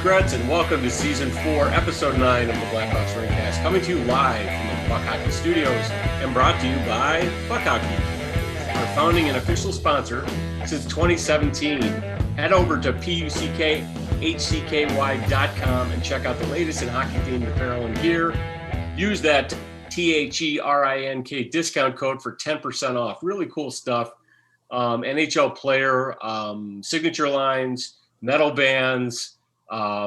Reds, and welcome to Season 4, Episode 9 of the Blackhawks Ringcast, coming to you live from the Buck Hockey Studios and brought to you by Buck Hockey, our founding and official sponsor since 2017. Head over to puckhcky.com and check out the latest in hockey-themed apparel and gear. Use that THERINK discount code for 10% off. Really cool stuff. NHL player, signature lines, metal bands,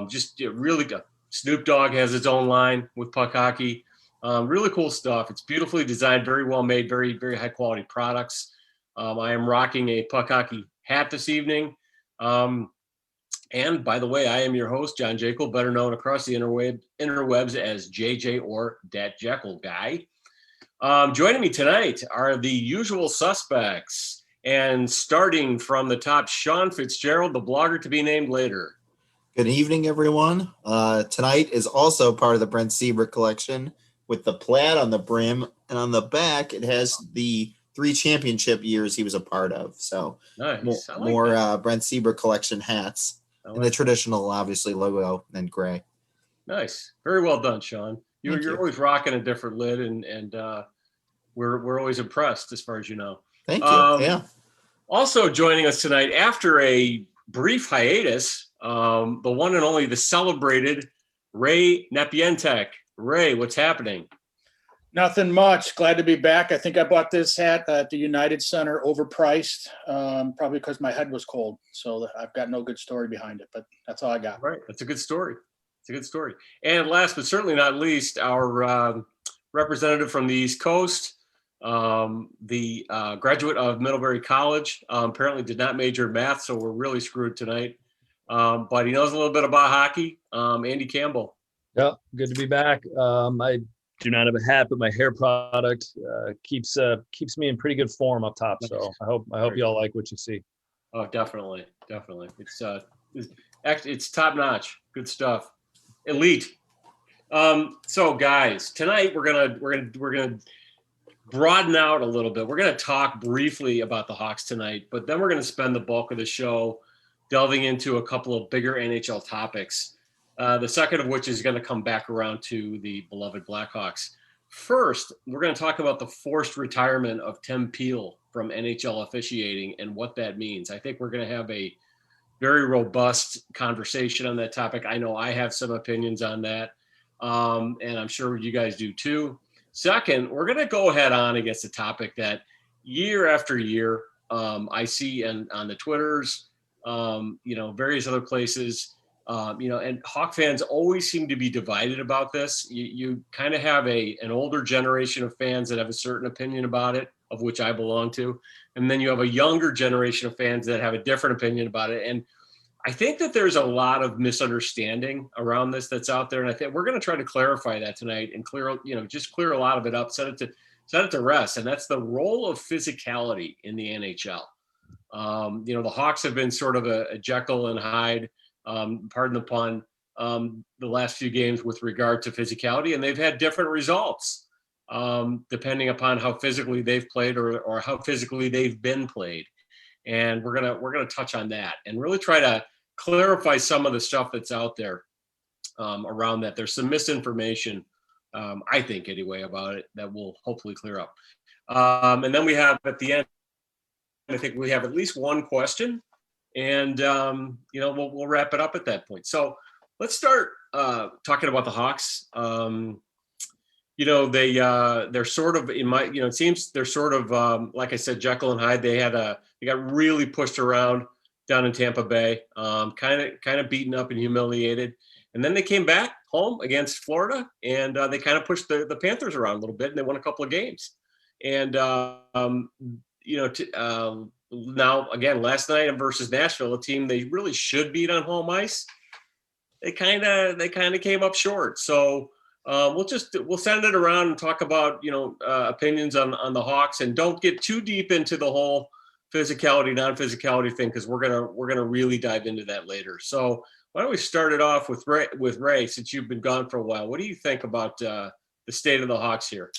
just really good. Snoop Dogg has his own line with Puck Hockey. Really cool stuff. It's beautifully designed, very well made, very, very high quality products. I am rocking a Puck Hockey hat this evening. And by the way, I am your host, John Jekyll, better known across the interwebs as JJ or Dat Jekyll Guy. Joining me tonight are the usual suspects. And starting from the top, Sean Fitzgerald, the blogger to be named later. Good evening, everyone. Tonight is also part of the Brent Seabrook collection with the plaid on the brim, and on the back it has the 3 championship years he was a part of. So nice. more Brent Seabrook collection hats and the traditional, obviously, logo and gray. Nice. Very well done, Sean. You're always rocking a different lid, and we're always impressed as far as you know. Thank you. Yeah. Also joining us tonight after a brief hiatus, the one and only, the celebrated Ray Nepientek. Ray, what's happening? Nothing much. Glad to be back. I think I bought this hat at the United Center overpriced, probably because my head was cold. So I've got no good story behind it, but that's all I got. Right. That's a good story. It's a good story. And last but certainly not least, our representative from the East Coast, the graduate of Middlebury College, apparently did not major in math, so we're really screwed tonight. But he knows a little bit about hockey. Andy Campbell. Yeah, good to be back. I do not have a hat, but my hair product keeps me in pretty good form up top. So I hope y'all like what you see. Oh, definitely. It's top notch. Good stuff. Elite. So guys, tonight we're gonna broaden out a little bit. We're going to talk briefly about the Hawks tonight, but then we're going to spend the bulk of the show delving into a couple of bigger NHL topics. The second of which is going to come back around to the beloved Blackhawks. First, we're going to talk about the forced retirement of Tim Peel from NHL officiating and what that means. I think we're going to have a very robust conversation on that topic. I know I have some opinions on that, and I'm sure you guys do too. Second, we're going to go head on against a topic that year after year I see on the Twitters, various other places, and Hawk fans always seem to be divided about this. You kind of have an older generation of fans that have a certain opinion about it, of which I belong to. And then you have a younger generation of fans that have a different opinion about it. And I think that there's a lot of misunderstanding around this that's out there, and I think we're going to try to clarify that tonight and clear a lot of it up, set it to rest, and that's the role of physicality in the NHL. The Hawks have been sort of a Jekyll and Hyde, pardon the pun, the last few games with regard to physicality, and they've had different results depending upon how physically they've played or how physically they've been played, and we're gonna touch on that and really try to clarify some of the stuff that's out there around that. There's some misinformation, I think anyway, about it that will hopefully clear up. And then we have at the end, I think we have at least one question, and we'll wrap it up at that point. So let's start talking about the Hawks. They're sort of it seems they're sort of like I said, Jekyll and Hyde. They got really pushed around down in Tampa Bay, kind of beaten up and humiliated. And then they came back home against Florida, and they kind of pushed the Panthers around a little bit, and they won a couple of games. And, now, again, last night versus Nashville, a team they really should beat on home ice, they kind of came up short. So we'll send it around and talk about, opinions on the Hawks, and don't get too deep into the whole physicality, non-physicality thing, because we're gonna really dive into that later. So why don't we start it off with Ray, since you've been gone for a while. What do you think about the state of the Hawks here?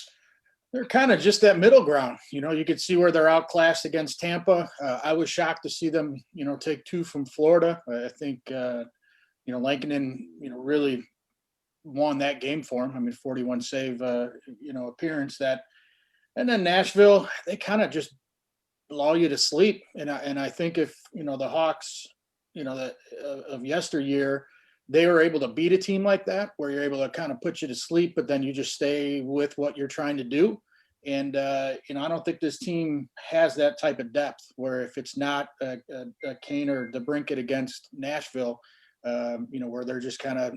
They're kind of just that middle ground. You could see where they're outclassed against Tampa. I was shocked to see them, take 2 from Florida. I think Lankinen, really won that game for him. I mean, 41 save, appearance and then Nashville, they kind of just lull you to sleep. And I think if, the Hawks, of yesteryear, they were able to beat a team like that, where you're able to kind of put you to sleep, but then you just stay with what you're trying to do. And, I don't think this team has that type of depth where if it's not a Kane or DeBrincat against Nashville, where they're just kind of,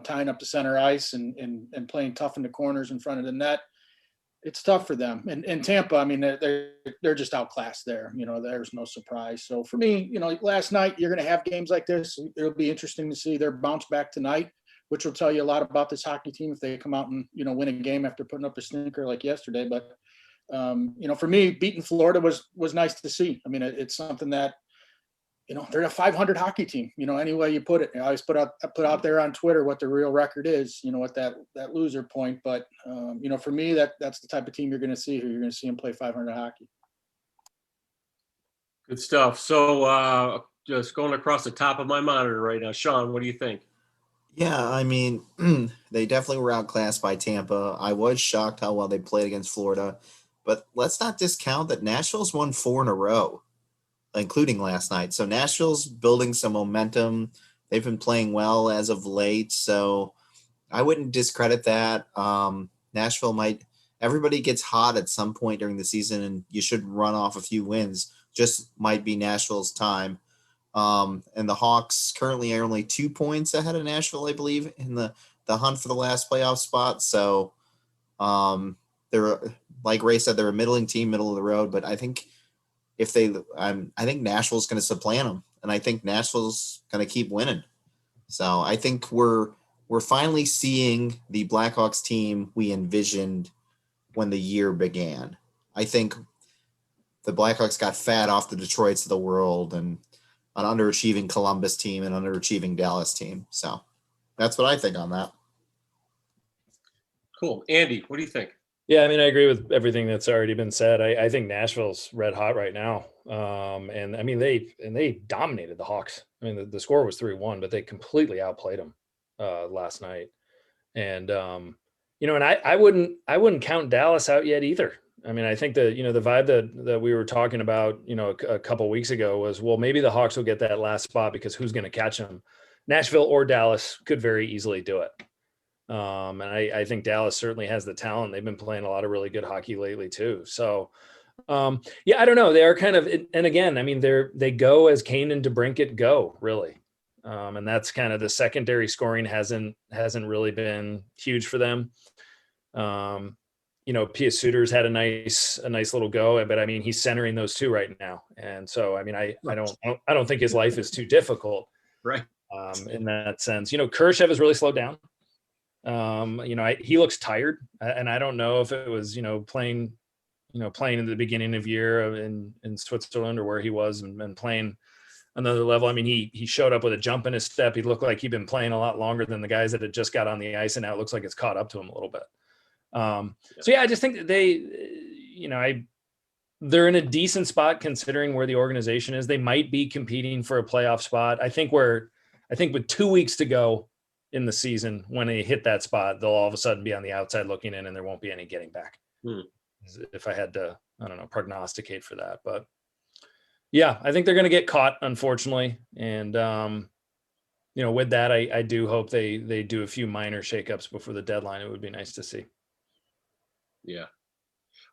tying up the center ice and playing tough in the corners in front of the net, it's tough for them. And Tampa, I mean, they're just outclassed there. There's no surprise. So for me, last night, you're going to have games like this. It'll be interesting to see their bounce back tonight, which will tell you a lot about this hockey team if they come out and, win a game after putting up a stinker like yesterday. But, for me, beating Florida was nice to see. I mean, it's something that, they're a 500 hockey team, any way you put it. I always put out there on Twitter what the real record is, what that loser point. But, for me, that's the type of team you're going to see here. You're going to see them play 500 hockey. Good stuff. So just going across the top of my monitor right now, Sean, what do you think? Yeah, I mean, they definitely were outclassed by Tampa. I was shocked how well they played against Florida. But let's not discount that Nashville's won 4 in a row, including last night. So Nashville's building some momentum. They've been playing well as of late. So I wouldn't discredit that. Nashville everybody gets hot at some point during the season, and you should run off a few wins. Just might be Nashville's time. And the Hawks currently are only 2 points ahead of Nashville, I believe, in the hunt for the last playoff spot. So they're, like Ray said, they're a middling team, middle of the road, but I think I think Nashville's going to supplant them, and I think Nashville's going to keep winning. So I think we're finally seeing the Blackhawks team we envisioned when the year began. I think the Blackhawks got fat off the Detroits of the world and an underachieving Columbus team and underachieving Dallas team. So that's what I think on that. Cool. Andy, what do you think? Yeah, I mean, I agree with everything that's already been said. I think Nashville's red hot right now. And I mean, they dominated the Hawks. I mean, the score was 3-1, but they completely outplayed them last night. And, and I wouldn't count Dallas out yet either. I mean, I think the vibe that we were talking about, a couple weeks ago was, well, maybe the Hawks will get that last spot because who's going to catch them? Nashville or Dallas could very easily do it. And I think Dallas certainly has the talent. They've been playing a lot of really good hockey lately too. So, yeah, I don't know. They are kind of, and again, I mean, they go as Kane and DeBrincat go, really. And that's kind of the secondary scoring hasn't really been huge for them. Pius Suter's had a nice little go, but I mean, he's centering those two right now. And so, I mean, I don't think his life is too difficult. Right. In that sense, Kurashev has really slowed down. He looks tired, and I don't know if it was, playing in the beginning of year in Switzerland or where he was and playing another level. I mean, he showed up with a jump in his step. He looked like he'd been playing a lot longer than the guys that had just got on the ice, and now it looks like it's caught up to him a little bit. So yeah, I just think that they're in a decent spot considering where the organization is. They might be competing for a playoff spot. I think with 2 weeks to go in the season, when they hit that spot, they'll all of a sudden be on the outside looking in, and there won't be any getting back. If I had to, I don't know, prognosticate for that, but yeah, I think they're going to get caught, unfortunately. And, with that, I do hope they do a few minor shakeups before the deadline. It would be nice to see. Yeah.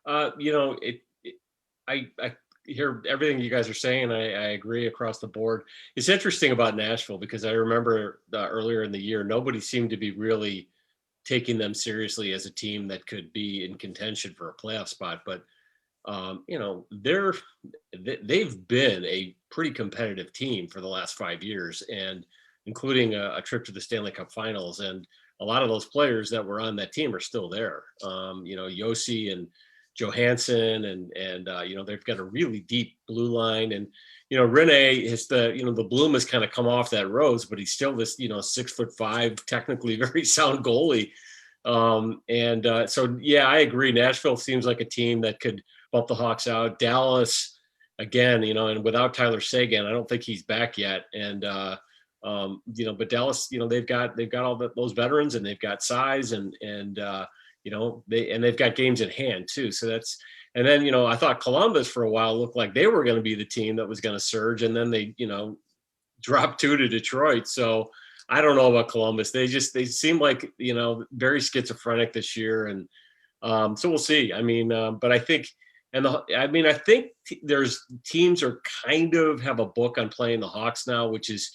I hear everything you guys are saying. I agree across the board. It's interesting about Nashville because I remember earlier in the year, nobody seemed to be really taking them seriously as a team that could be in contention for a playoff spot. But, they've been a pretty competitive team for the last 5 years, and including a trip to the Stanley Cup Finals. And a lot of those players that were on that team are still there. Yossi and Johansson and they've got a really deep blue line, and Rene has the bloom has kind of come off that rose, but he's still this 6'5", technically very sound goalie. So yeah, I agree. Nashville seems like a team that could bump the Hawks out. Dallas, again, and without Tyler Seguin, I don't think he's back yet. And But Dallas, they've got all those veterans, and they've got size, and they've got games in hand too. So and then I thought Columbus for a while looked like they were going to be the team that was going to surge, and then they dropped 2 to Detroit. So I don't know about Columbus. They seem like very schizophrenic this year, and so we'll see. But I think. I think there's teams are kind of have a book on playing the Hawks now, which is,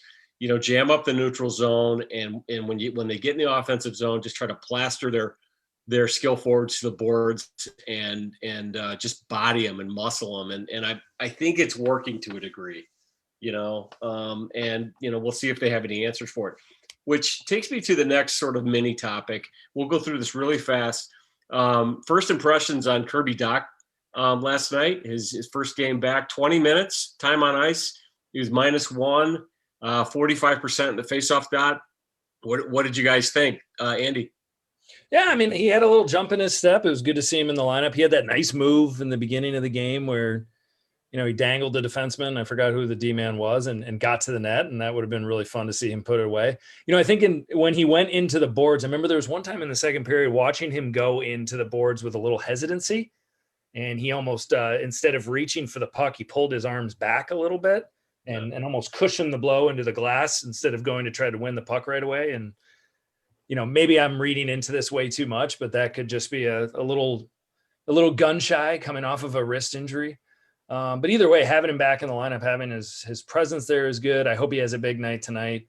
jam up the neutral zone, and when they get in the offensive zone, just try to plaster their skill forwards to the boards, and just body them and muscle them, and I think it's working to a degree, we'll see if they have any answers for it. Which takes me to the next sort of mini topic. We'll go through this really fast. First impressions on Kirby Dach. Last night, his first game back, 20 minutes, time on ice. He was -1, 45% in the faceoff dot. What did you guys think, Andy? Yeah, he had a little jump in his step. It was good to see him in the lineup. He had that nice move in the beginning of the game where, he dangled the defenseman. I forgot who the D-man was, and got to the net, and that would have been really fun to see him put it away. I think when he went into the boards, I remember there was one time in the second period watching him go into the boards with a little hesitancy. And he almost, instead of reaching for the puck, he pulled his arms back a little bit and almost cushioned the blow into the glass instead of going to try to win the puck right away. And, maybe I'm reading into this way too much, but that could just be a little gun shy coming off of a wrist injury. But either way, having him back in the lineup, having his presence there is good. I hope he has a big night tonight.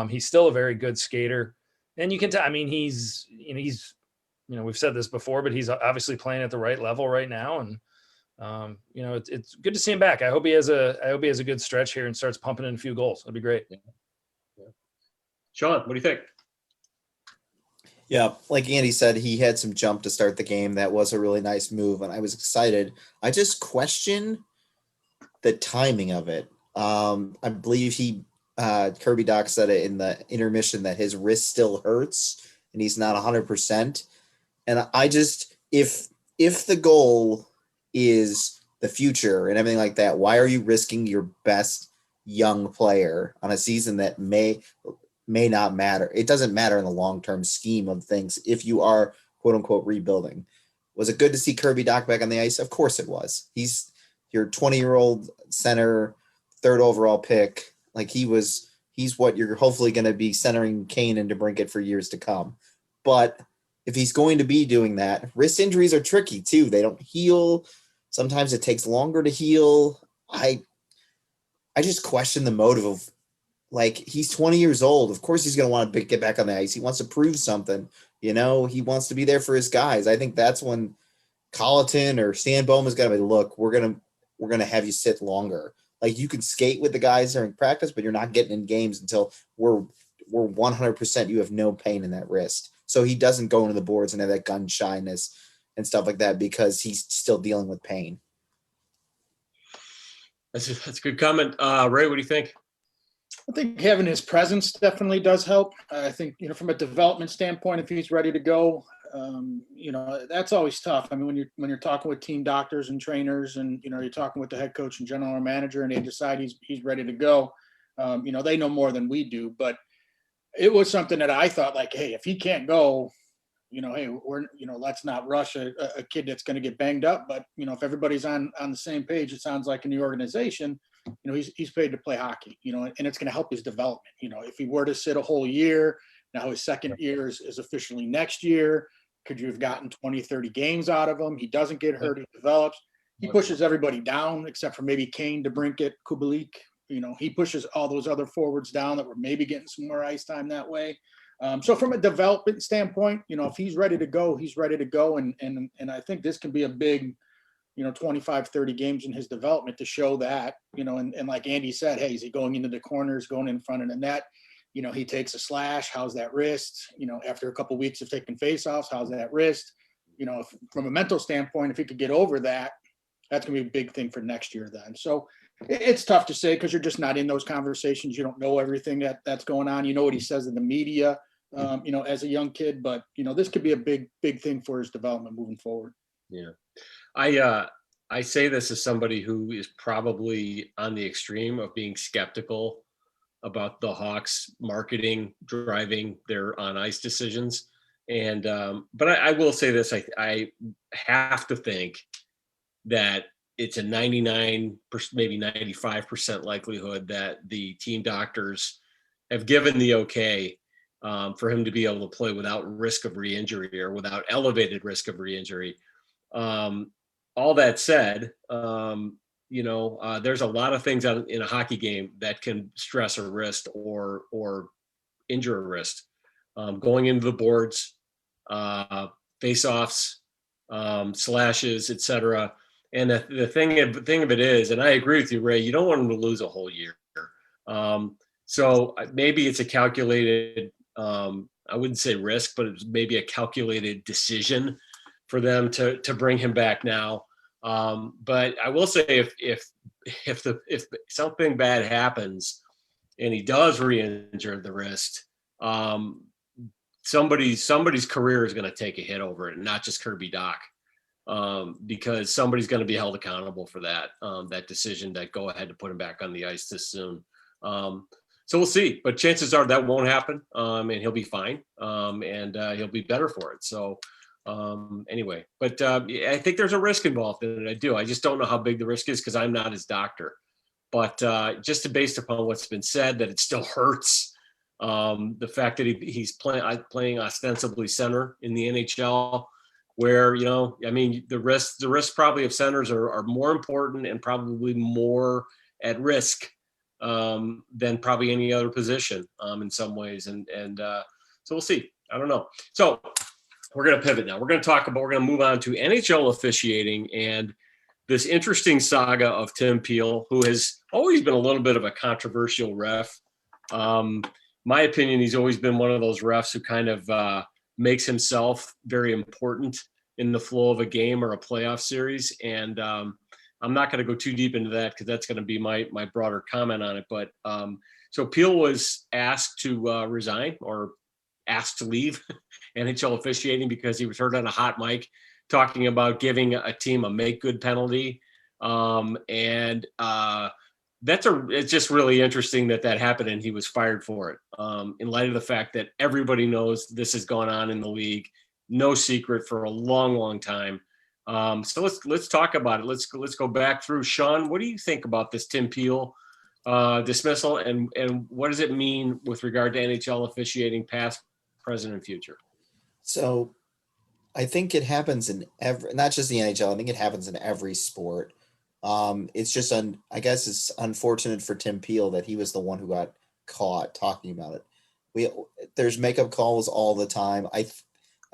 He's still a very good skater. And you can tell, he's we've said this before, but he's obviously playing at the right level right now. And, it's good to see him back. I hope he has a good stretch here and starts pumping in a few goals. That'd be great. Yeah. Sean, what do you think? Yeah, like Andy said, he had some jump to start the game. That was a really nice move, and I was excited. I just question the timing of it. I believe Kirby Dach said it in the intermission that his wrist still hurts and he's not 100%. And I just, if the goal is the future and everything like that, why are you risking your best young player on a season that may not matter? It doesn't matter in the long-term scheme of things if you are quote unquote rebuilding. Was it good to see Kirby Dach back on the ice? Of course it was. He's your 20-year-old center, 3rd overall pick. Like he's what you're hopefully going to be centering Kane and DeBrincat for years to come. But if he's going to be doing that, wrist injuries are tricky too. They don't heal. Sometimes it takes longer to heal. I just question the motive of, like, he's 20 years old. Of course he's going to want to get back on the ice. He wants to prove something. He wants to be there for his guys. I think that's when Colleton or Stan Bowman is going to be, look, we're going to have you sit longer. Like, you can skate with the guys during practice, but you're not getting in games until we're 100% you have no pain in that wrist. So he doesn't go into the boards and have that gun shyness and stuff like that because he's still dealing with pain. That's a good comment. Ray, what do you think? I think having his presence definitely does help. I think, from a development standpoint, if he's ready to go, that's always tough. When you're talking with team doctors and trainers and, you're talking with the head coach and general manager and they decide he's ready to go, they know more than we do, but it was something that I thought, like, hey, if he can't go, hey, let's not rush a kid that's going to get banged up. But, if everybody's on the same page, it sounds like in the organization, he's paid to play hockey, and it's going to help his development. If he were to sit a whole year, now his second year is officially next year. Could you have gotten 20, 30 games out of him? He doesn't get hurt. He develops. He pushes everybody down except for maybe Kane, DeBrincat, Kubalik. He pushes all those other forwards down that were maybe getting some more ice time that way. So from a development standpoint, if he's ready to go, he's ready to go. And I think this can be a big, 25, 30 games in his development to show that, and like Andy said, hey, is he going into the corners, going in front of the net? He takes a slash. How's that wrist? After a couple of weeks of taking faceoffs, how's that wrist? From a mental standpoint, if he could get over that, that's going to be a big thing for next year then. So it's tough to say because you're just not in those conversations. You don't know everything that's going on. You know what he says in the media, as a young kid, but this could be a big thing for his development moving forward. Yeah. I say this as somebody who is probably on the extreme of being skeptical about the Hawks marketing driving their on ice decisions. And but I will say this: I have to think that it's a 99%, maybe 95% likelihood that the team doctors have given the okay for him to be able to play without risk of re-injury or without elevated risk of re-injury. All that said, there's a lot of things in a hockey game that can stress a wrist or injure a wrist. Going into the boards, face-offs, slashes, etc. And the thing of it is, and I agree with you, Ray, you don't want them to lose a whole year. So maybe it's a calculated, I wouldn't say risk, but it's maybe a calculated decision for them to bring him back now. But I will say if something bad happens and he does re-injure the wrist, somebody's career is going to take a hit over it, and not just Kirby Dach. Because somebody's going to be held accountable for that decision, that go ahead to put him back on the ice this soon. So we'll see, but chances are that won't happen, and he'll be fine, and he'll be better for it. So anyway, but I think there's a risk involved in it. I do. I just don't know how big the risk is because I'm not his doctor. But just based upon what's been said, that it still hurts. The fact that he's playing ostensibly center in the NHL, where the risks probably of centers are more important and probably more at risk than probably any other position in some ways, and so we'll see. I don't know. So we're going to pivot now. We're going to move on to NHL officiating and this interesting saga of Tim Peel, who has always been a little bit of a controversial ref. My opinion, he's always been one of those refs who kind of makes himself very important in the flow of a game or a playoff series. And I'm not going to go too deep into that because that's going to be my broader comment on it. But so Peel was asked to resign, or asked to leave NHL officiating because he was heard on a hot mic talking about giving a team a make good penalty. It's just really interesting that happened and he was fired for it. In light of the fact that everybody knows this has gone on in the league, no secret for a long, long time. So let's talk about it. Let's go back through. Sean, what do you think about this Tim Peel dismissal, and what does it mean with regard to NHL officiating, past, present, and future? So I think it happens in not just the NHL. I think it happens in every sport. It's just I guess it's unfortunate for Tim Peel that he was the one who got caught talking about it. There's makeup calls all the time. I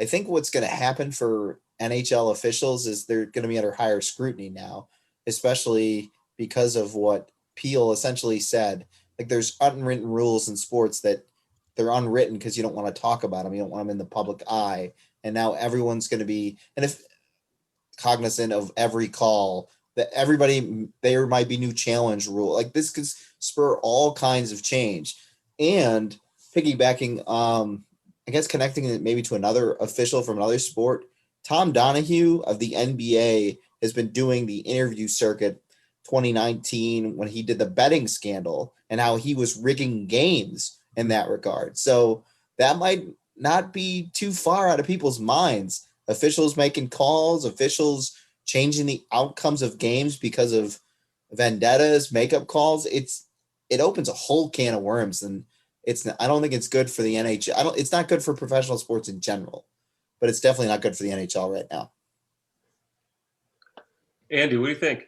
think what's going to happen for NHL officials is they're going to be under higher scrutiny now, especially because of what Peel essentially said. Like, there's unwritten rules in sports that they're unwritten because you don't want to talk about them. You don't want them in the public eye. And now everyone's going to be, and if cognizant of every call, that there might be new challenge rule. Like, this could spur all kinds of change. And piggybacking, I guess connecting it maybe to another official from another sport, Tom Donahue of the NBA has been doing the interview circuit 2019 when he did the betting scandal and how he was rigging games in that regard. So that might not be too far out of people's minds. Officials making calls, officials changing the outcomes of games because of vendettas, makeup calls. It opens a whole can of worms, and I don't think it's good for the NHL. It's not good for professional sports in general, but it's definitely not good for the NHL right now. Andy, what do you think?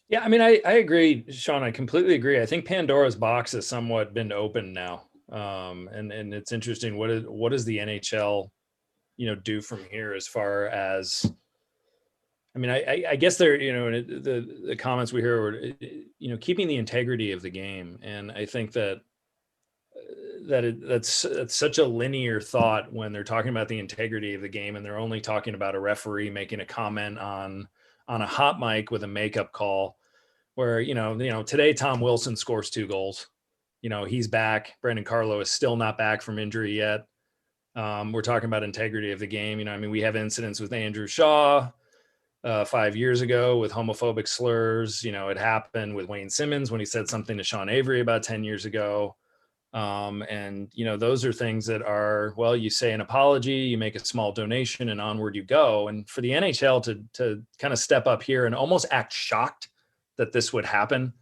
Yeah, I mean, I agree, Sean. I completely agree. I think Pandora's box has somewhat been opened now, and it's interesting. What does the NHL, do from here as far as? I mean, I guess there, the comments we hear were, keeping the integrity of the game, and I think that's such a linear thought when they're talking about the integrity of the game, and they're only talking about a referee making a comment on a hot mic with a makeup call, where today Tom Wilson scores 2 goals. He's back. Brandon Carlo is still not back from injury yet. We're talking about integrity of the game. I mean, we have incidents with Andrew Shaw. 5 years ago with homophobic slurs. You know, it happened with Wayne Simmons when he said something to Sean Avery about 10 years ago. And, you know, those are things that are, well, you say an apology, you make a small donation, and onward you go. And for the NHL to kind of step up here and almost act shocked that this would happen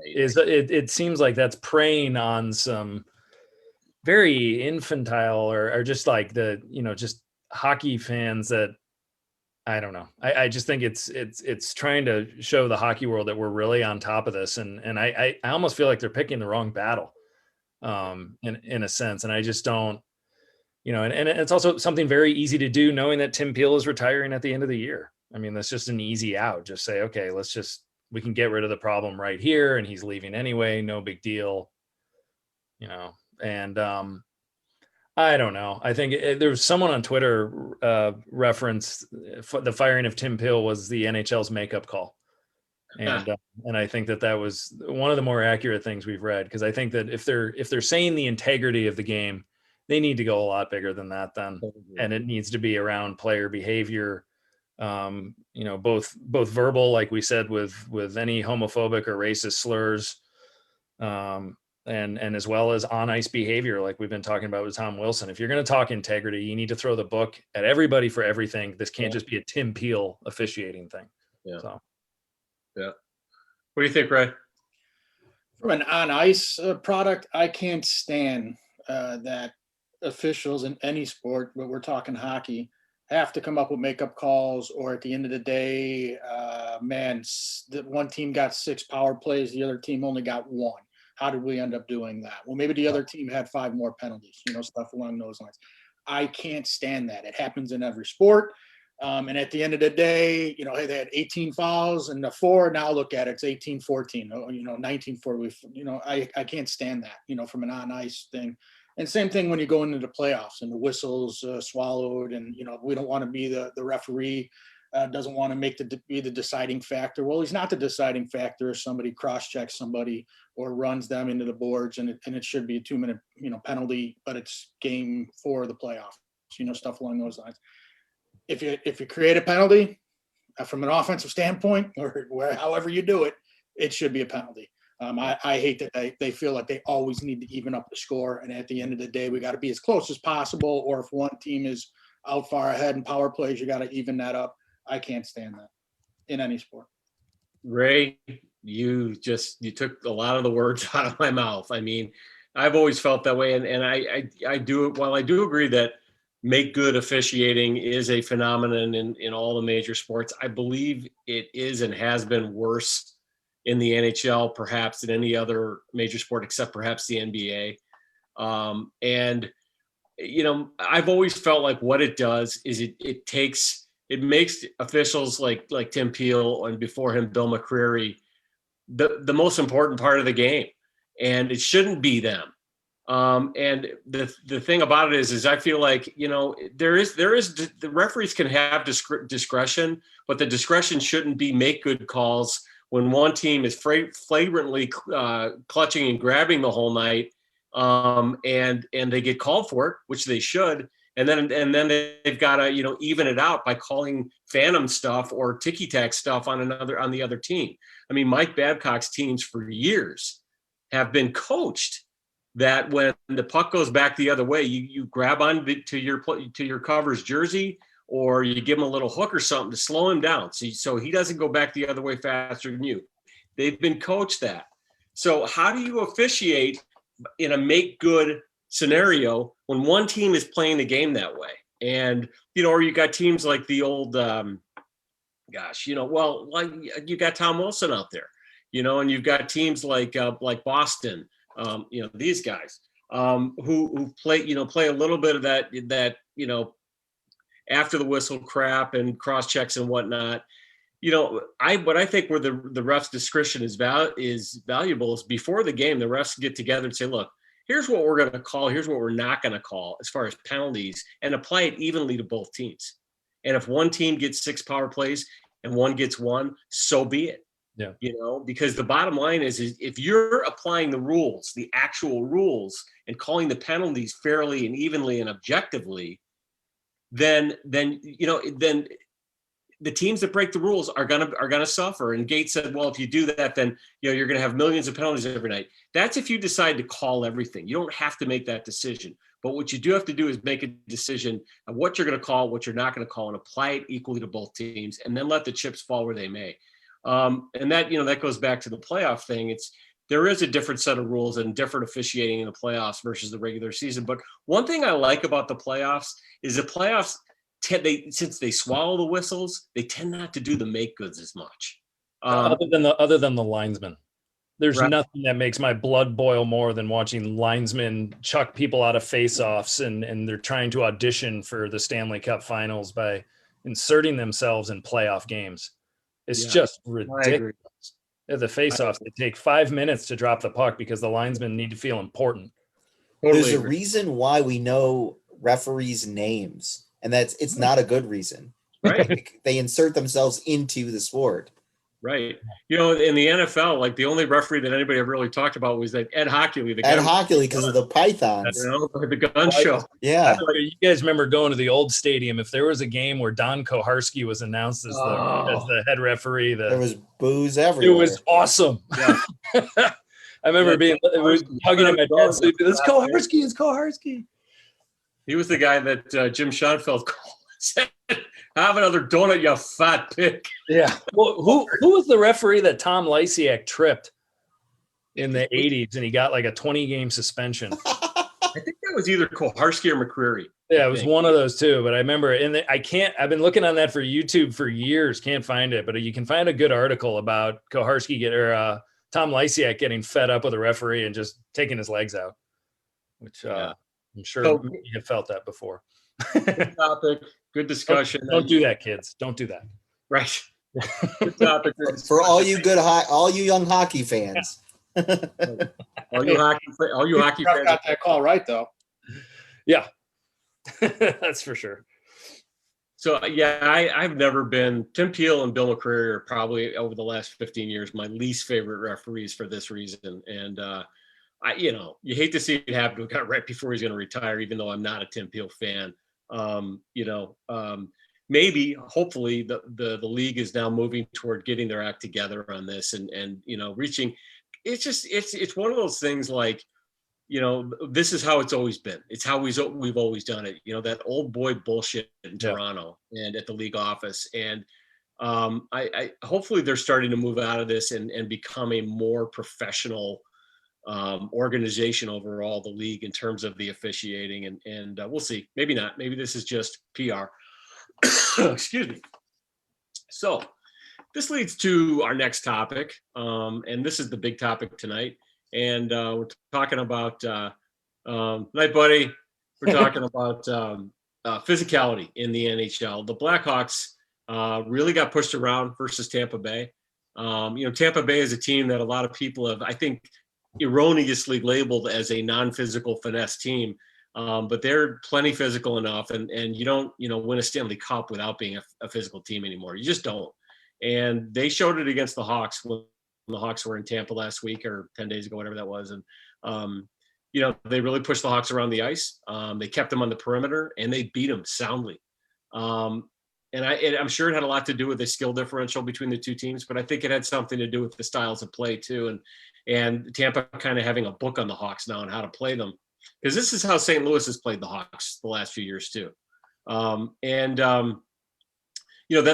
is it seems like that's preying on some very infantile or just like the, you know, just hockey fans that I don't know. I just think it's trying to show the hockey world that we're really on top of this. And I almost feel like they're picking the wrong battle in a sense. And I just don't, you know, and it's also something very easy to do knowing that Tim Peel is retiring at the end of the year. I mean, that's just an easy out. Just say, okay, we can get rid of the problem right here. And he's leaving anyway. No big deal, you know? And I don't know. I think there was someone on Twitter referenced the firing of Tim Peel was the NHL's makeup call. And I think that was one of the more accurate things we've read, because I think that if they're saying the integrity of the game, they need to go a lot bigger than that then. And it needs to be around player behavior, you know, both verbal, like we said, with any homophobic or racist slurs, and as well as on ice behavior, like we've been talking about with Tom Wilson. If you're going to talk integrity, you need to throw the book at everybody for everything. This can't just be a Tim Peel officiating thing. Yeah. So. Yeah. What do you think, Ray? From an on ice product, I can't stand that officials in any sport, but we're talking hockey, have to come up with makeup calls, or at the end of the day, the one team got 6 power plays, the other team only got 1. How did we end up doing that? Well, maybe the other team had 5 more penalties, you know, stuff along those lines. I can't stand that. It happens in every sport. And at the end of the day, you know, hey, they had 18 fouls and the 4. Now look at it, it's 18-14, you know, 19-4. You know, I can't stand that, you know, from an on ice thing. And same thing when you go into the playoffs and the whistles swallowed, and, you know, we don't want to be the referee, doesn't want to be the deciding factor. Well, he's not the deciding factor if somebody cross-checks somebody or runs them into the boards, and it should be a 2-minute, you know, penalty, but it's game 4 of the playoffs, you know, stuff along those lines. If you create a penalty from an offensive standpoint, or however you do it, it should be a penalty. I hate that they feel like they always need to even up the score, and at the end of the day, we got to be as close as possible. Or if one team is out far ahead in power plays, you got to even that up. I can't stand that in any sport. Ray, you took a lot of the words out of my mouth. I mean, I've always felt that way, and I do. While I do agree that make good officiating is a phenomenon in all the major sports, I believe it is and has been worse in the NHL perhaps than any other major sport, except perhaps the NBA. And, you know, I've always felt like what it does is it makes officials like Tim Peel and before him, Bill McCreary, the most important part of the game. And it shouldn't be them. And the thing about it is I feel like, you know, there is the referees can have discretion, but the discretion shouldn't be make good calls when one team is flagrantly clutching and grabbing the whole night, and they get called for it, which they should, and then they've got to, you know, even it out by calling phantom stuff or ticky-tack stuff on the other team. I mean, Mike Babcock's teams for years have been coached that when the puck goes back the other way, you grab on to your cover's jersey, or you give him a little hook or something to slow him down, so he doesn't go back the other way faster than you. They've been coached that. So how do you officiate in a make good scenario when one team is playing the game that way? And, you know, or you got teams like the old, you got Tom Wilson out there, you know, and you've got teams like Boston, you know, these guys who play a little bit of that, you know, after the whistle crap and cross checks and whatnot. You know, what I think where the refs' discretion is valuable is before the game, the refs get together and say, look, here's what we're going to call, here's what we're not going to call as far as penalties, and apply it evenly to both teams. And if one team gets 6 power plays and one gets 1, so be it. Yeah. You know, because the bottom line is if you're applying the rules, the actual rules, and calling the penalties fairly and evenly and objectively, then the teams that break the rules are gonna suffer. And Gates said, well, if you do that, then you're gonna have millions of penalties every night. That's if you decide to call everything. You don't have to make that decision. But what you do have to do is make a decision of what you're going to call, what you're not going to call, and apply it equally to both teams, and then let the chips fall where they may. And that that goes back to the playoff thing. There is a different set of rules and different officiating in the playoffs versus the regular season. But one thing I like about the playoffs is the playoffs, since they swallow the whistles, they tend not to do the make goods as much. Other than the linesmen. There's nothing that makes my blood boil more than watching linesmen chuck people out of faceoffs and they're trying to audition for the Stanley Cup Finals by inserting themselves in playoff games. It's just ridiculous. At the faceoffs, they take 5 minutes to drop the puck because the linesmen need to feel important. There's a reason why we know referees' names, and it's not a good reason. Right. They insert themselves into the sport. Right. In the NFL, like the only referee that anybody ever really talked about was that Ed Hockley. Ed Hockley, because of the pythons. The gun show. Yeah. You guys remember going to the old stadium? If there was a game where Don Koharski was announced as the head referee, there was booze everywhere. It was awesome. Yeah. I remember hugging at my dad's sleep. It's Koharski. It's Koharski. He was the guy that Jim Schoenfeld called. Said, have another donut, you fat pig. Yeah. Well, who was the referee that Tom Lysiak tripped in the 80s and he got like a 20-game suspension? I think that was either Koharski or McCreary. Yeah, it was one of those two. But I remember, I've been looking on that for YouTube for years, can't find it. But you can find a good article about Koharski Tom Lysiak getting fed up with a referee and just taking his legs out, which I'm sure you have felt that before. Good topic. Good discussion. Don't do that, kids. Don't do that. Right. Good topic. For all you young hockey fans. all you hockey fans got that call right, though. Yeah, that's for sure. So I've never been. Tim Peel and Bill McCreary are probably over the last 15 years my least favorite referees for this reason. And you hate to see it happen right before he's going to retire, even though I'm not a Tim Peel fan. Maybe hopefully the league is now moving toward getting their act together on this and reaching. It's one of those things like, this is how it's always been. It's how we've always done it. That old boy bullshit in Toronto and at the league office. And I hopefully they're starting to move out of this and become a more professional organization overall, the league, in terms of the officiating, and we'll see. Maybe not. Maybe this is just PR. Excuse me. So this leads to our next topic, and this is the big topic tonight. And we're talking about night, buddy. We're talking about physicality in the NHL. The Blackhawks really got pushed around versus Tampa Bay. Tampa Bay is a team that a lot of people have, I think, erroneously labeled as a non-physical finesse team, but they're plenty physical enough, and you don't win a Stanley Cup without being a physical team anymore. You just don't. And they showed it against the Hawks when the Hawks were in Tampa last week or 10 days ago, whatever that was. And they really pushed the Hawks around the ice. They kept them on the perimeter and they beat them soundly. And I'm sure it had a lot to do with the skill differential between the two teams, but I think it had something to do with the styles of play too. And Tampa kind of having a book on the Hawks now on how to play them, because this is how St. Louis has played the Hawks the last few years too. Then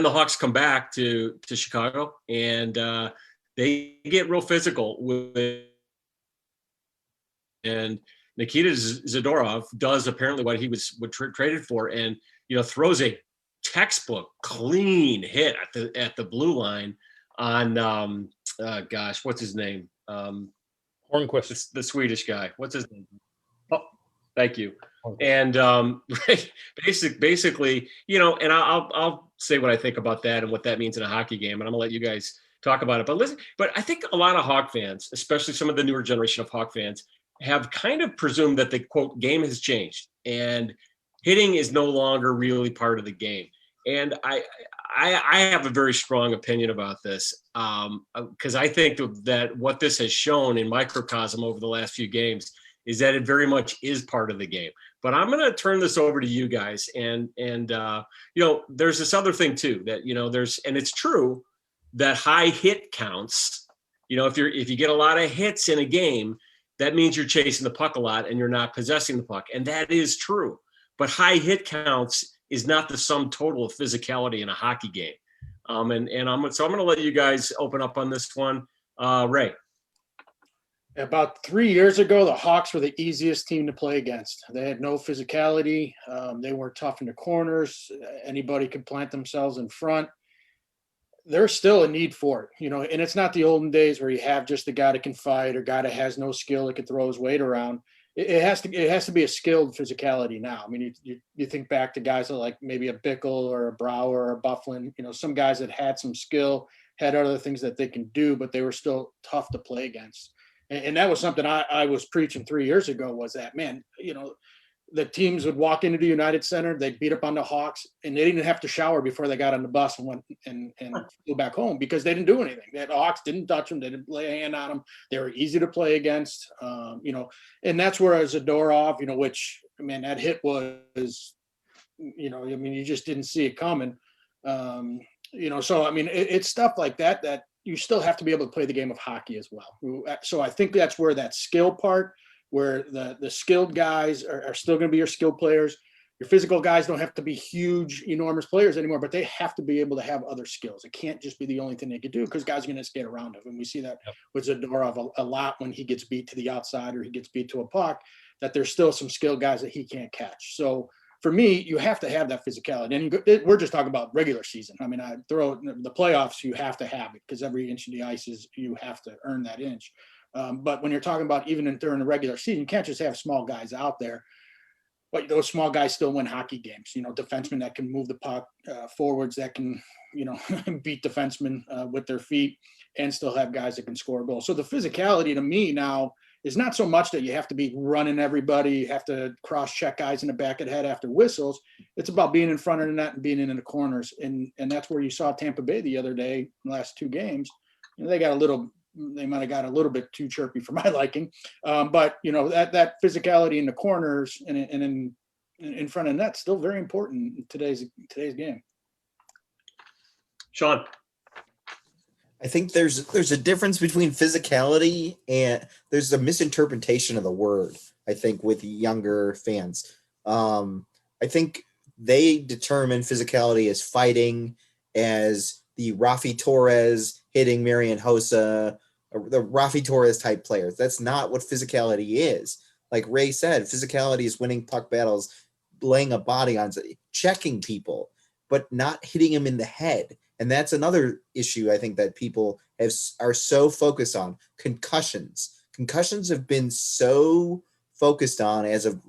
the Hawks come back to Chicago and they get real physical and Nikita Zadorov does apparently what he was traded for, and throws a textbook clean hit at the blue line on what's his name? Hornquist, the Swedish guy. What's his name? Oh, thank you. And basically, and I'll say what I think about that and what that means in a hockey game, and I'm gonna let you guys talk about it. But I think a lot of Hawk fans, especially some of the newer generation of Hawk fans, have kind of presumed that the quote game has changed and hitting is no longer really part of the game. And I have a very strong opinion about this because I think that what this has shown in microcosm over the last few games is that it very much is part of the game. But I'm going to turn this over to you guys. And there's this other thing too, that, and it's true that high hit counts. If you get a lot of hits in a game, that means you're chasing the puck a lot and you're not possessing the puck. And that is true. But high hit counts is not the sum total of physicality in a hockey game. I'm going to let you guys open up on this one. Ray. About 3 years ago, the Hawks were the easiest team to play against. They had no physicality. They weren't tough in the corners. Anybody could plant themselves in front. There's still a need for it, and it's not the olden days where you have just a guy that can fight or guy that has no skill that can throw his weight around. It has to be a skilled physicality now. I mean, you think back to guys like maybe a Bickle or a Brouwer or a Bufflin, some guys that had some skill, had other things that they can do, but they were still tough to play against. And that was something I was preaching 3 years ago, was that, man, the teams would walk into the United Center, they'd beat up on the Hawks, and they didn't have to shower before they got on the bus and went and flew back home because they didn't do anything. The Hawks didn't touch them. They didn't lay a hand on them. They were easy to play against, and that's where Zadorov, which, man, that hit was, you just didn't see it coming. So, I mean, it's stuff like that you still have to be able to play the game of hockey as well. So I think that's where that skill part, where the skilled guys are still going to be your skilled players. Your physical guys don't have to be huge, enormous players anymore, but they have to be able to have other skills. It can't just be the only thing they can do, because guys are going to skate around them. And we see that with Zadorov a lot when he gets beat to the outside or he gets beat to a puck, that there's still some skilled guys that he can't catch. So for me, you have to have that physicality. And we're just talking about regular season. I mean, I throw the playoffs, you have to have it, because every inch of the ice you have to earn that inch. But when you're talking about even during the regular season, you can't just have small guys out there. But those small guys still win hockey games. Defensemen that can move the puck, forwards that can, beat defensemen with their feet, and still have guys that can score goals. So the physicality to me now is not so much that you have to be running everybody, you have to cross-check guys in the back of the head after whistles. It's about being in front of the net and being in the corners. And that's where you saw Tampa Bay the other day, in the last two games. They might have got a little bit too chirpy for my liking. But that physicality in the corners and in front of net, still very important in today's game. Sean. I think there's a difference between physicality and there's a misinterpretation of the word, I think, with younger fans. I think they determine physicality as fighting, as the Rafi Torres hitting Marian Hossa, the Rafi Torres type players. That's not what physicality is. Like Ray said, physicality is winning puck battles, laying a body on, checking people, but not hitting them in the head. And that's another issue I think that people are so focused on. Concussions. Concussions have been so focused on as of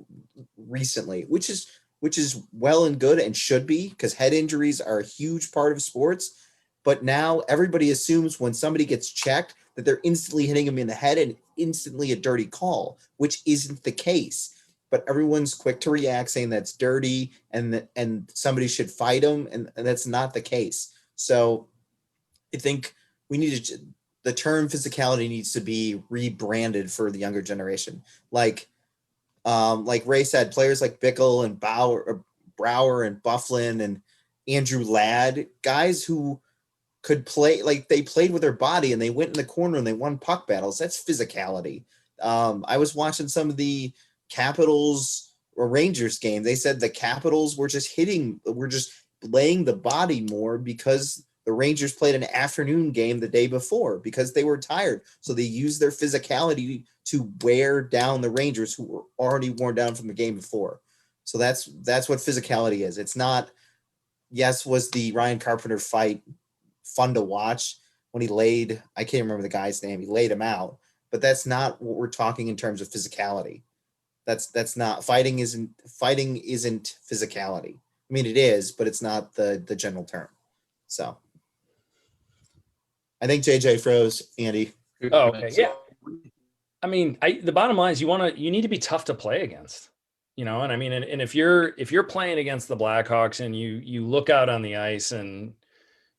recently, which is well and good and should be, because head injuries are a huge part of sports. But now everybody assumes when somebody gets checked that they're instantly hitting them in the head and instantly a dirty call, which isn't the case. But everyone's quick to react saying that's dirty and somebody should fight them, and that's not the case. So I think the term physicality needs to be rebranded for the younger generation. Like Ray said, players like Bickle and Brouwer and Bufflin and Andrew Ladd, guys who could play, like they played with their body and they went in the corner and they won puck battles. That's physicality. I was watching some of the Capitals or Rangers game. They said the Capitals were just laying the body more because the Rangers played an afternoon game the day before because they were tired. So they used their physicality to wear down the Rangers, who were already worn down from the game before. So that's what physicality is. It's not, was the Ryan Carpenter fight fun to watch when he laid, I can't remember the guy's name, he laid him out, but that's not what we're talking in terms of physicality. That's not, fighting isn't physicality. I mean, it is, but it's not the general term. So I think JJ froze, Andy. Oh, okay. Yeah. I mean, the bottom line is you need to be tough to play against, and I mean, and if you're playing against the Blackhawks and you look out on the ice and,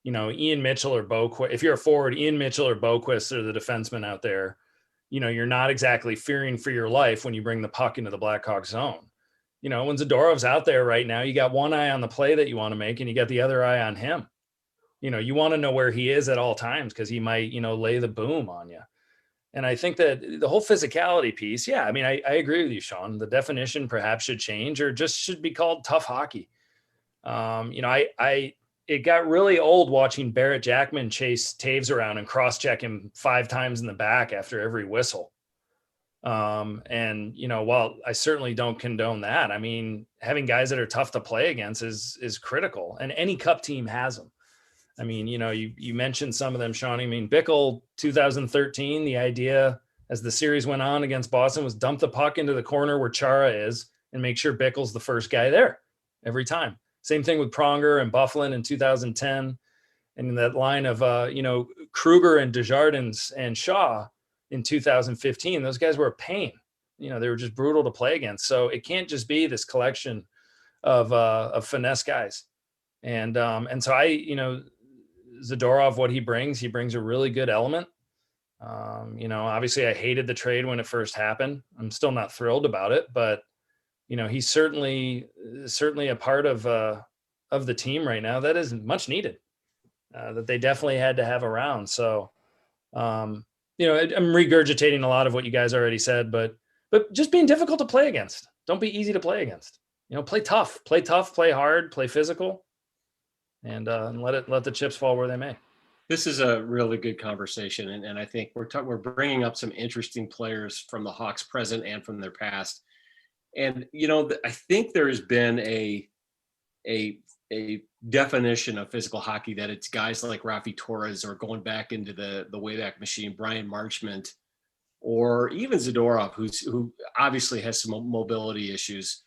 Ian Mitchell or Boquist, if you're a forward, Ian Mitchell or Boquist are the defensemen out there, you're not exactly fearing for your life when you bring the puck into the Blackhawks zone. When Zadorov's out there right now, you got one eye on the play that you want to make and you got the other eye on him. You want to know where he is at all times because he might, lay the boom on you. And I think that the whole physicality piece, yeah, I mean, I agree with you, Sean. The definition perhaps should change or just should be called tough hockey. It got really old watching Barrett Jackman chase Taves around and cross-check him 5 times in the back after every whistle. While I certainly don't condone that, I mean, having guys that are tough to play against is critical, and any cup team has them. I mean, you mentioned some of them, Sean. I mean, Bickell, 2013, the idea as the series went on against Boston was dump the puck into the corner where Chara is and make sure Bickell's the first guy there every time. Same thing with Pronger and Bufflin in 2010. And in that line of, Kruger and Desjardins and Shaw in 2015, those guys were a pain. They were just brutal to play against. So it can't just be this collection of finesse guys. And so Zadorov, what he brings a really good element. Obviously I hated the trade when it first happened. I'm still not thrilled about it, but he's certainly a part of the team right now that is much needed, that they definitely had to have around. So, I'm regurgitating a lot of what you guys already said, but just being difficult to play against. Don't be easy to play against. Play tough, play hard, play physical, and let the chips fall where they may. This is a really good conversation, and I think we're bringing up some interesting players from the Hawks present and from their past. And I think there has been a definition of physical hockey that it's guys like Raffi Torres, or going back into the Wayback Machine, Brian Marchment, or even Zadorov, who obviously has some mobility issues.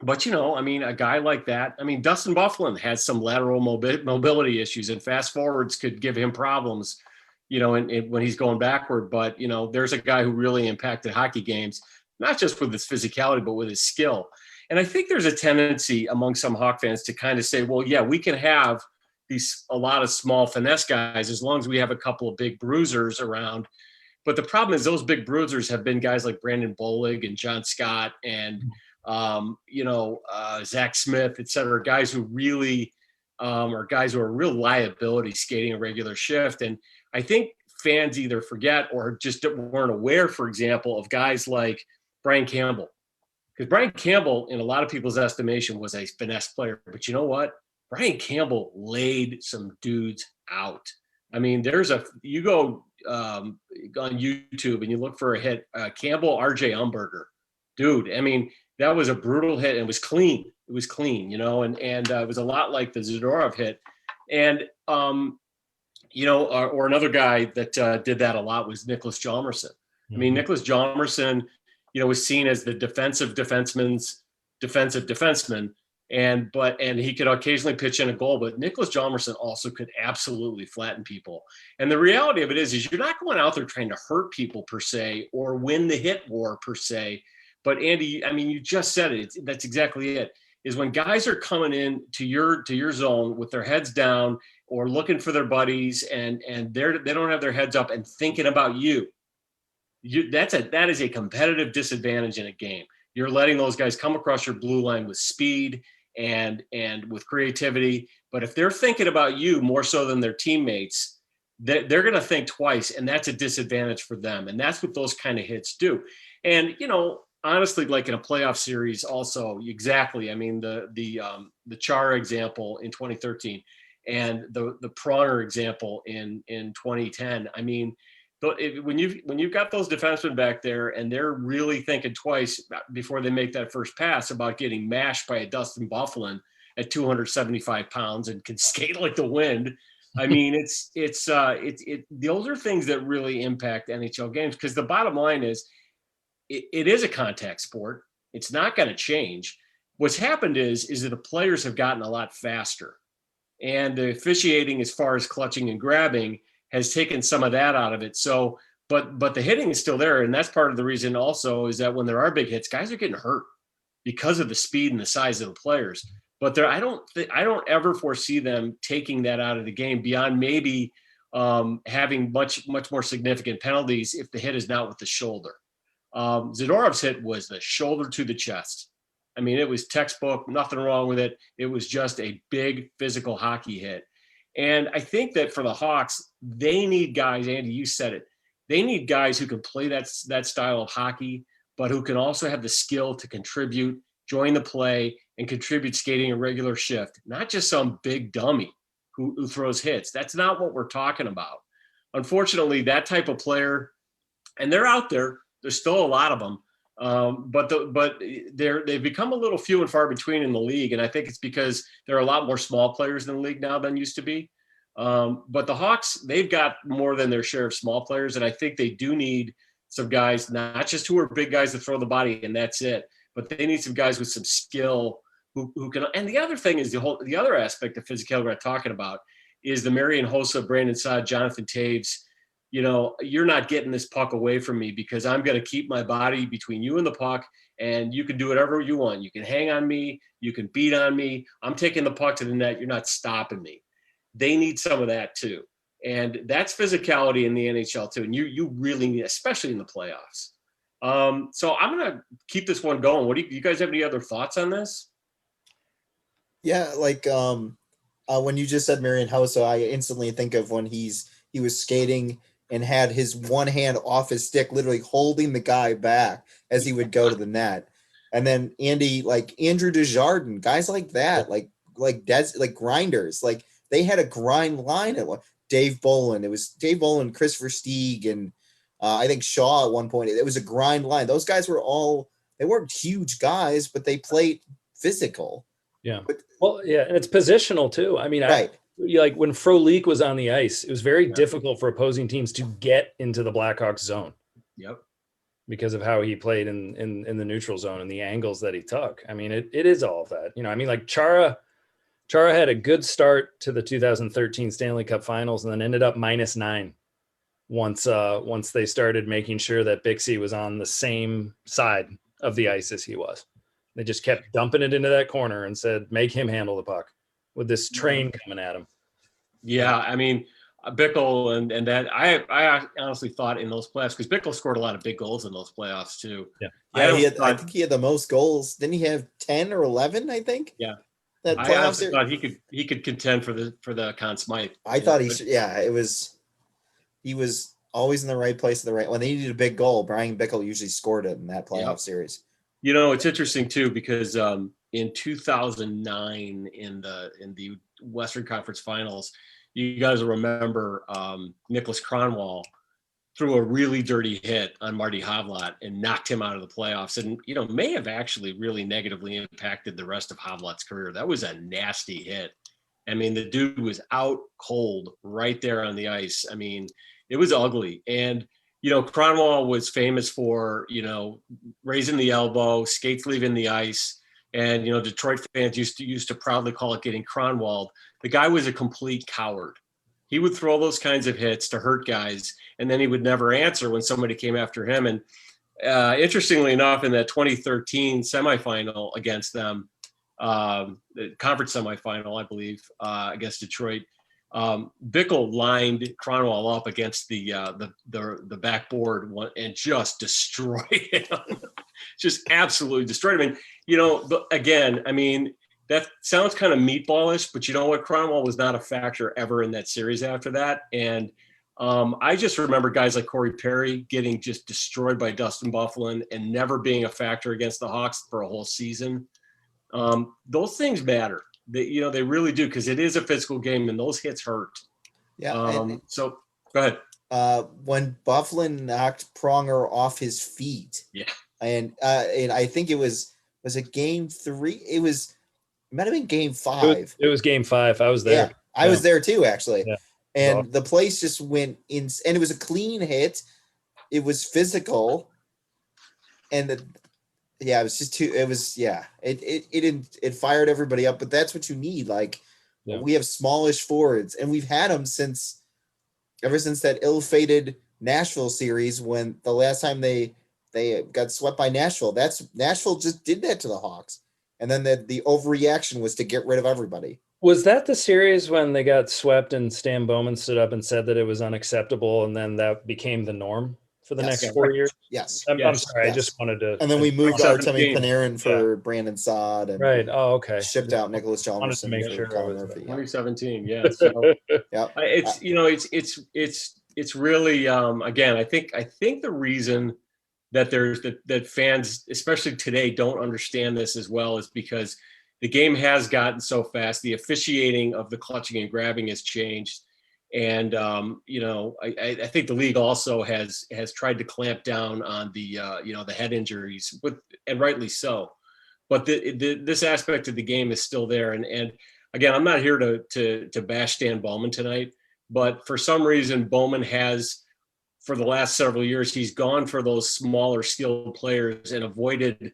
But a guy like that, Dustin Byfuglien had some lateral mobility issues, and fast forwards could give him problems, when he's going backward. But there's a guy who really impacted hockey games, not just with his physicality, but with his skill. And I think there's a tendency among some Hawk fans to kind of say, well, yeah, we can have a lot of small finesse guys as long as we have a couple of big bruisers around. But the problem is those big bruisers have been guys like Brandon Bolig and John Scott and, Zach Smith, et cetera, guys who really are guys who are real liability skating a regular shift. And I think fans either forget or just weren't aware, for example, of guys like Brian Campbell. Because Brian Campbell, in a lot of people's estimation, was a finesse player. But you know what? Brian Campbell laid some dudes out. You go on YouTube and you look for a hit, Campbell, RJ Umberger. Dude, that was a brutal hit, and it was clean. It was clean, and it was a lot like the Zadorov hit. And, or another guy that did that a lot was Nicholas Hjalmarsson. Mm-hmm. Nicholas Hjalmarsson, was seen as the defensive defenseman's defensive defenseman. And he could occasionally pitch in a goal, but Nicholas Hjalmarsson also could absolutely flatten people. And the reality of it is you're not going out there trying to hurt people per se or win the hit war per se. But Andy, you just said it. That's exactly it. Is when guys are coming in to your zone with their heads down or looking for their buddies, and they don't have their heads up and thinking about you. That is a competitive disadvantage in a game. You're letting those guys come across your blue line with speed and with creativity. But if they're thinking about you more so than their teammates, they're going to think twice, and that's a disadvantage for them. And that's what those kind of hits do. And honestly, like in a playoff series, also exactly. The Chara example in 2013 and the Pronger example in 2010. When you've got those defensemen back there and they're really thinking twice before they make that first pass about getting mashed by a Dustin Byfuglien at 275 pounds and can skate like the wind. Those are things that really impact NHL games, because the bottom line is it is a contact sport. It's not going to change. What's happened is that the players have gotten a lot faster, and the officiating as far as clutching and grabbing has taken some of that out of it. So, but the hitting is still there. And that's part of the reason also is that when there are big hits, guys are getting hurt because of the speed and the size of the players. But I don't ever foresee them taking that out of the game beyond maybe having much more significant penalties if the hit is not with the shoulder. Zadorov's hit was the shoulder to the chest. I mean, it was textbook, nothing wrong with it. It was just a big physical hockey hit. And I think that for the Hawks, they need guys, Andy, you said it, they need guys who can play that style of hockey, but who can also have the skill to contribute, join the play, and contribute skating a regular shift, not just some big dummy who throws hits. That's not what we're talking about. Unfortunately, that type of player, and they're out there, there's still a lot of them, but they've become a little few and far between in the league, and I think it's because there are a lot more small players in the league now than used to be. But the Hawks, they've got more than their share of small players, and I think they do need some guys, not just who are big guys to throw the body and that's it, but they need some guys with some skill who can. And the other thing is the other aspect of physicality we're talking about is the Marian Hossa, Brandon Saad, Jonathan Taves. You know, you're not getting this puck away from me because I'm going to keep my body between you and the puck, and you can do whatever you want. You can hang on me. You can beat on me. I'm taking the puck to the net. You're not stopping me. They need some of that too. And that's physicality in the NHL too. And you really need, especially in the playoffs. So I'm going to keep this one going. What do you guys have any other thoughts on this? Yeah, like when you just said Marian Hossa, I instantly think of when he was skating and had his one hand off his stick, literally holding the guy back as he would go to the net. And then Andy, like Andrew Desjardins, guys like that, like grinders, like they had a grind line at one. Dave Bolin, it was Dave Bolin, Christopher Stieg, and I think Shaw at one point. It was a grind line. Those guys they weren't huge guys, but they played physical. Yeah. Well, yeah, and it's positional too. I mean, right. Like when Frolik was on the ice, it was very difficult for opposing teams to get into the Blackhawks zone. Yep. Because of how he played in the neutral zone and the angles that he took. I mean, it is all of that. You know, I mean, like Chara had a good start to the 2013 Stanley Cup Finals and then ended up -9 once they started making sure that Bixby was on the same side of the ice as he was. They just kept dumping it into that corner and said, make him handle the puck with this train coming at him. Yeah, I mean, Bickle and that I honestly thought in those playoffs, because Bickle scored a lot of big goals in those playoffs too. Yeah, I think he had the most goals. Didn't he have 10 or 11? I think. Yeah, that I honestly thought he could contend for the Conn Smythe. I thought he should. Yeah, he was always in the right place at the right when they needed a big goal. Brian Bickle usually scored it in that playoff series. You know, it's interesting too because in 2009 in the Western Conference Finals, you guys will remember Nicholas Kronwall threw a really dirty hit on Marty Havlat and knocked him out of the playoffs, and you know may have actually really negatively impacted the rest of Havlat's career. That was a nasty hit. I mean, the dude was out cold right there on the ice. I mean, it was ugly. And you know, Kronwall was famous for, you know, raising the elbow, skates leaving the ice. And, you know, Detroit fans used to proudly call it getting Kronwalled. The guy was a complete coward. He would throw those kinds of hits to hurt guys, and then he would never answer when somebody came after him. And interestingly enough, in that 2013 semifinal against them, the conference semifinal, I believe, against Detroit, Bickle lined Kronwall up against the backboard and just destroyed him. Just absolutely destroyed him. And you know, again, I mean, that sounds kind of meatballish, but you know what? Kronwall was not a factor ever in that series after that. And I just remember guys like Corey Perry getting just destroyed by Dustin Byfuglien and never being a factor against the Hawks for a whole season. Those things matter. You know, they really do, because it is a physical game and those hits hurt. Yeah. So go ahead. When Byfuglien knocked Pronger off his feet. Yeah. And I think it was it game 3? It might have been game 5. It was game 5. I was there. Yeah, I was there too, actually. Yeah. And the place just went in, and it was a clean hit. It was physical. And it was just too. It was it fired everybody up. But that's what you need. Like we have smallish forwards, and we've had them ever since that ill-fated Nashville series, when the last time they got swept by Nashville. Nashville just did that to the Hawks, and then the overreaction was to get rid of everybody. Was that the series when they got swept and Stan Bowman stood up and said that it was unacceptable, and then that became the norm for the Yes. next 4 years? Yes. I'm Yes. sorry, I Yes. just wanted to. And then we moved Artemi 17. Panarin for Brandon Saad and Right. Oh, okay. shipped out Nicholas Wanted to Chalmerson make for sure I Colin was- Murphy. Yeah. 2017. Yeah. So Yep. it's it's really again. I think the reason that that fans, especially today, don't understand this as well is because the game has gotten so fast. The officiating of the clutching and grabbing has changed. And I think the league also has tried to clamp down on the the head injuries, and rightly so. But this aspect of the game is still there. And again, I'm not here to bash Stan Bowman tonight, but for some reason, Bowman has, for the last several years, he's gone for those smaller skilled players and avoided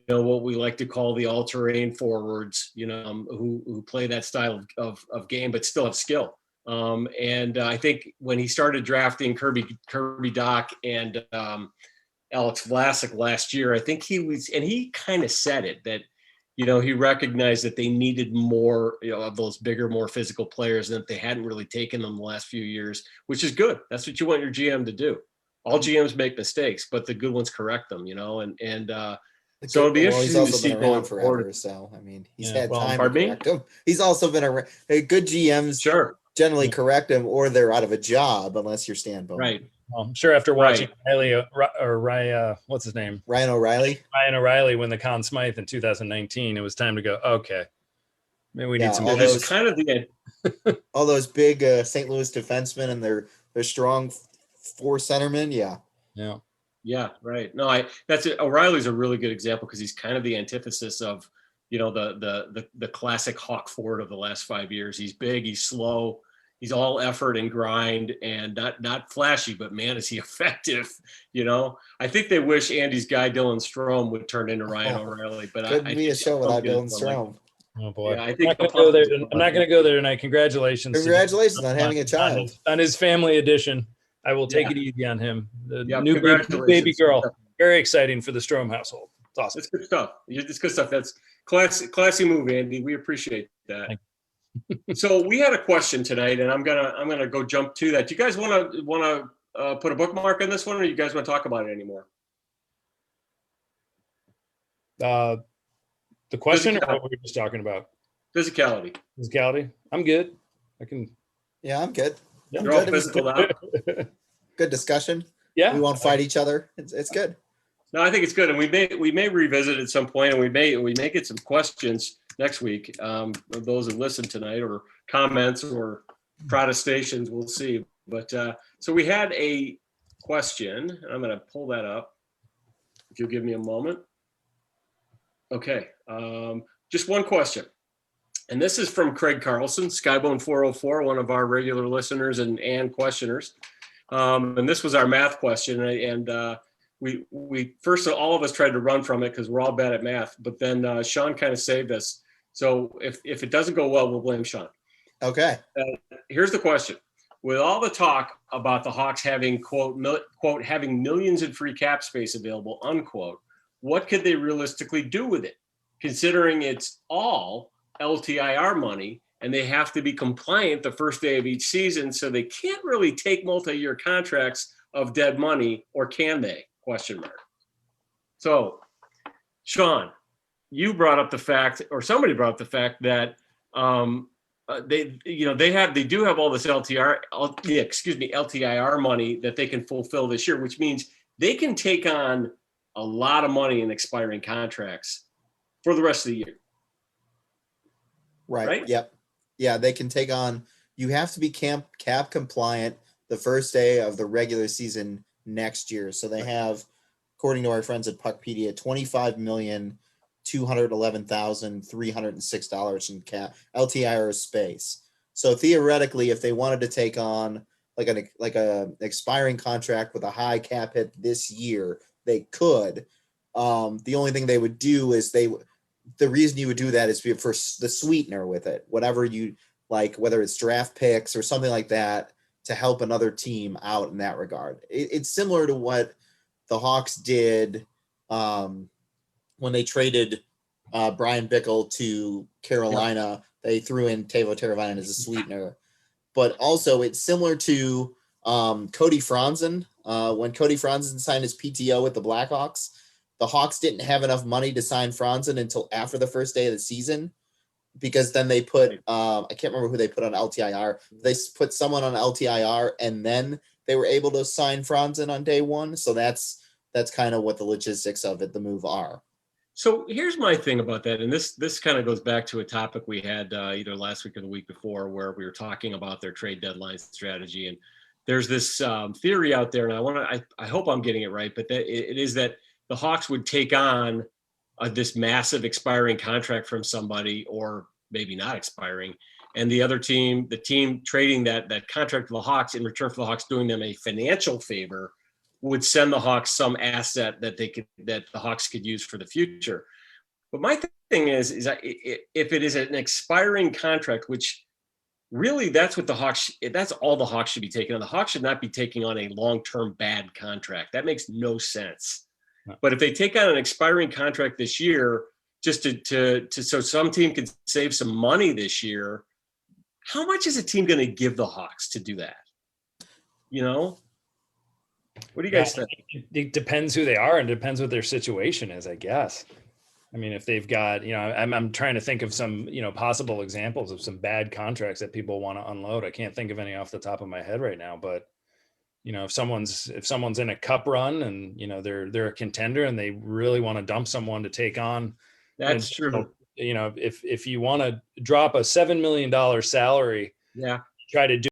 what we like to call the all-terrain forwards, who play that style of game but still have skill. And I think when he started drafting Kirby Dach and Alex Vlasic last year, I think he kind of said it, that he recognized that they needed more of those bigger, more physical players, and that they hadn't really taken them the last few years, which is good. That's what you want your GM to do. All GMs make mistakes, but the good ones correct them, so it'll be interesting He's also to see been going around forever, forward. so I mean, he's Yeah, had well, time to pardon me? correct him. He's also been a good GMs Sure. generally correct him, or they're out of a job unless you're Stan Bowman. Right. Well, I'm sure after watching Right. Riley what's his name? Ryan O'Reilly. Ryan O'Reilly win the Conn Smythe in 2019, it was time to go, okay, maybe we Yeah, need some. all This those- is kind of the All those big St. Louis defensemen and their strong four centermen. Yeah. Yeah. Yeah, right. No, that's it. O'Reilly's a really good example because he's kind of the antithesis of, the classic Hawk forward of the last 5 years. He's big, he's slow, he's all effort and grind, and not flashy, but man, is he effective. I think they wish Andy's guy Dylan Strome would turn into Ryan O'Reilly, but Couldn't be a show without Dylan Strome. Strome. Oh boy. Yeah, I I'm think not going to go there. I'm not going to go there tonight. Congratulations. to Congratulations Dylan on having a child. on his family edition. I will take it easy on him. The Yeah, new baby congratulations. girl. Very exciting for the Strome household. It's awesome. It's good stuff. It's good stuff. That's classy move, Andy. We appreciate that. So we had a question tonight, and I'm gonna go jump to that. Do you guys want to put a bookmark on this one, or you guys want to talk about it anymore? The question or Physicality. what we were just talking about? Physicality. Physicality. I'm good. I can. Yeah, I'm good. Yeah. You're all Good. It was physical now. Good discussion. Yeah. We won't fight each other. It's good. No, I think it's good, and we may revisit at some point, and we may get some questions next week. Of those that listen tonight, or comments, or protestations, we'll see. But so we had a question, and I'm going to pull that up. If you'll give me a moment. Okay, just one question, and this is from Craig Carlson, Skybone 404, one of our regular listeners and questioners. And this was our math question, and we first, all of us tried to run from it because we're all bad at math, but then Sean kind of saved us. So if it doesn't go well, we'll blame Sean. Okay. Here's the question: with all the talk about the Hawks having quote having millions in free cap space available, unquote, what could they realistically do with it, considering it's all LTIR money and they have to be compliant the first day of each season, so they can't really take multi-year contracts of dead money, or can they? Question mark. So, Sean, you brought up the fact, or somebody brought up the fact that they do have all this LTIR money that they can fulfill this year, which means they can take on a lot of money in expiring contracts for the rest of the year. Right. Yep. Yeah, they can take on. You have to be cap compliant the first day of the regular season next year. So they have, according to our friends at Puckpedia, $25,211,306 in cap LTIR space. So theoretically, if they wanted to take on like a expiring contract with a high cap hit this year, they could. The only thing they would do is the reason you would do that is for the sweetener with it, whatever you like, whether it's draft picks or something like that, to help another team out in that regard. It's similar to what the Hawks did when they traded Brian Bickle to Carolina They threw in Teuvo Teravainen as a sweetener. But also, it's similar to Cody Franzen. When Cody Franzen signed his PTO with the Blackhawks, the Hawks didn't have enough money to sign Franzen until after the first day of the season, because then they put I can't remember who they put on LTIR. They put someone on LTIR, and then they were able to sign Franzen on day one. So that's kind of what the logistics of it, the move are. So here's my thing about that, and this kind of goes back to a topic we had either last week or the week before, where we were talking about their trade deadline strategy. And there's this theory out there, and I hope I'm getting it right, but that it is that the Hawks would take on this massive expiring contract from somebody, or maybe not expiring, and the other team, the team trading that contract to the Hawks in return for the Hawks doing them a financial favor, would send the Hawks some asset that the Hawks could use for the future. But my thing is that if it is an expiring contract, which really that's all the Hawks should be taking on. The Hawks should not be taking on a long-term bad contract. That makes no sense. No. But if they take on an expiring contract this year, just to so some team can save some money this year, how much is a team going to give the Hawks to do that? You know? What do you guys think? It depends who they are, and depends what their situation is, I guess. I mean, if they've got, I'm trying to think of some, possible examples of some bad contracts that people want to unload. I can't think of any off the top of my head right now, but if someone's in a cup run and, they're a contender and they really want to dump someone to take on. That's true. If you want to drop a $7 million salary, yeah, try to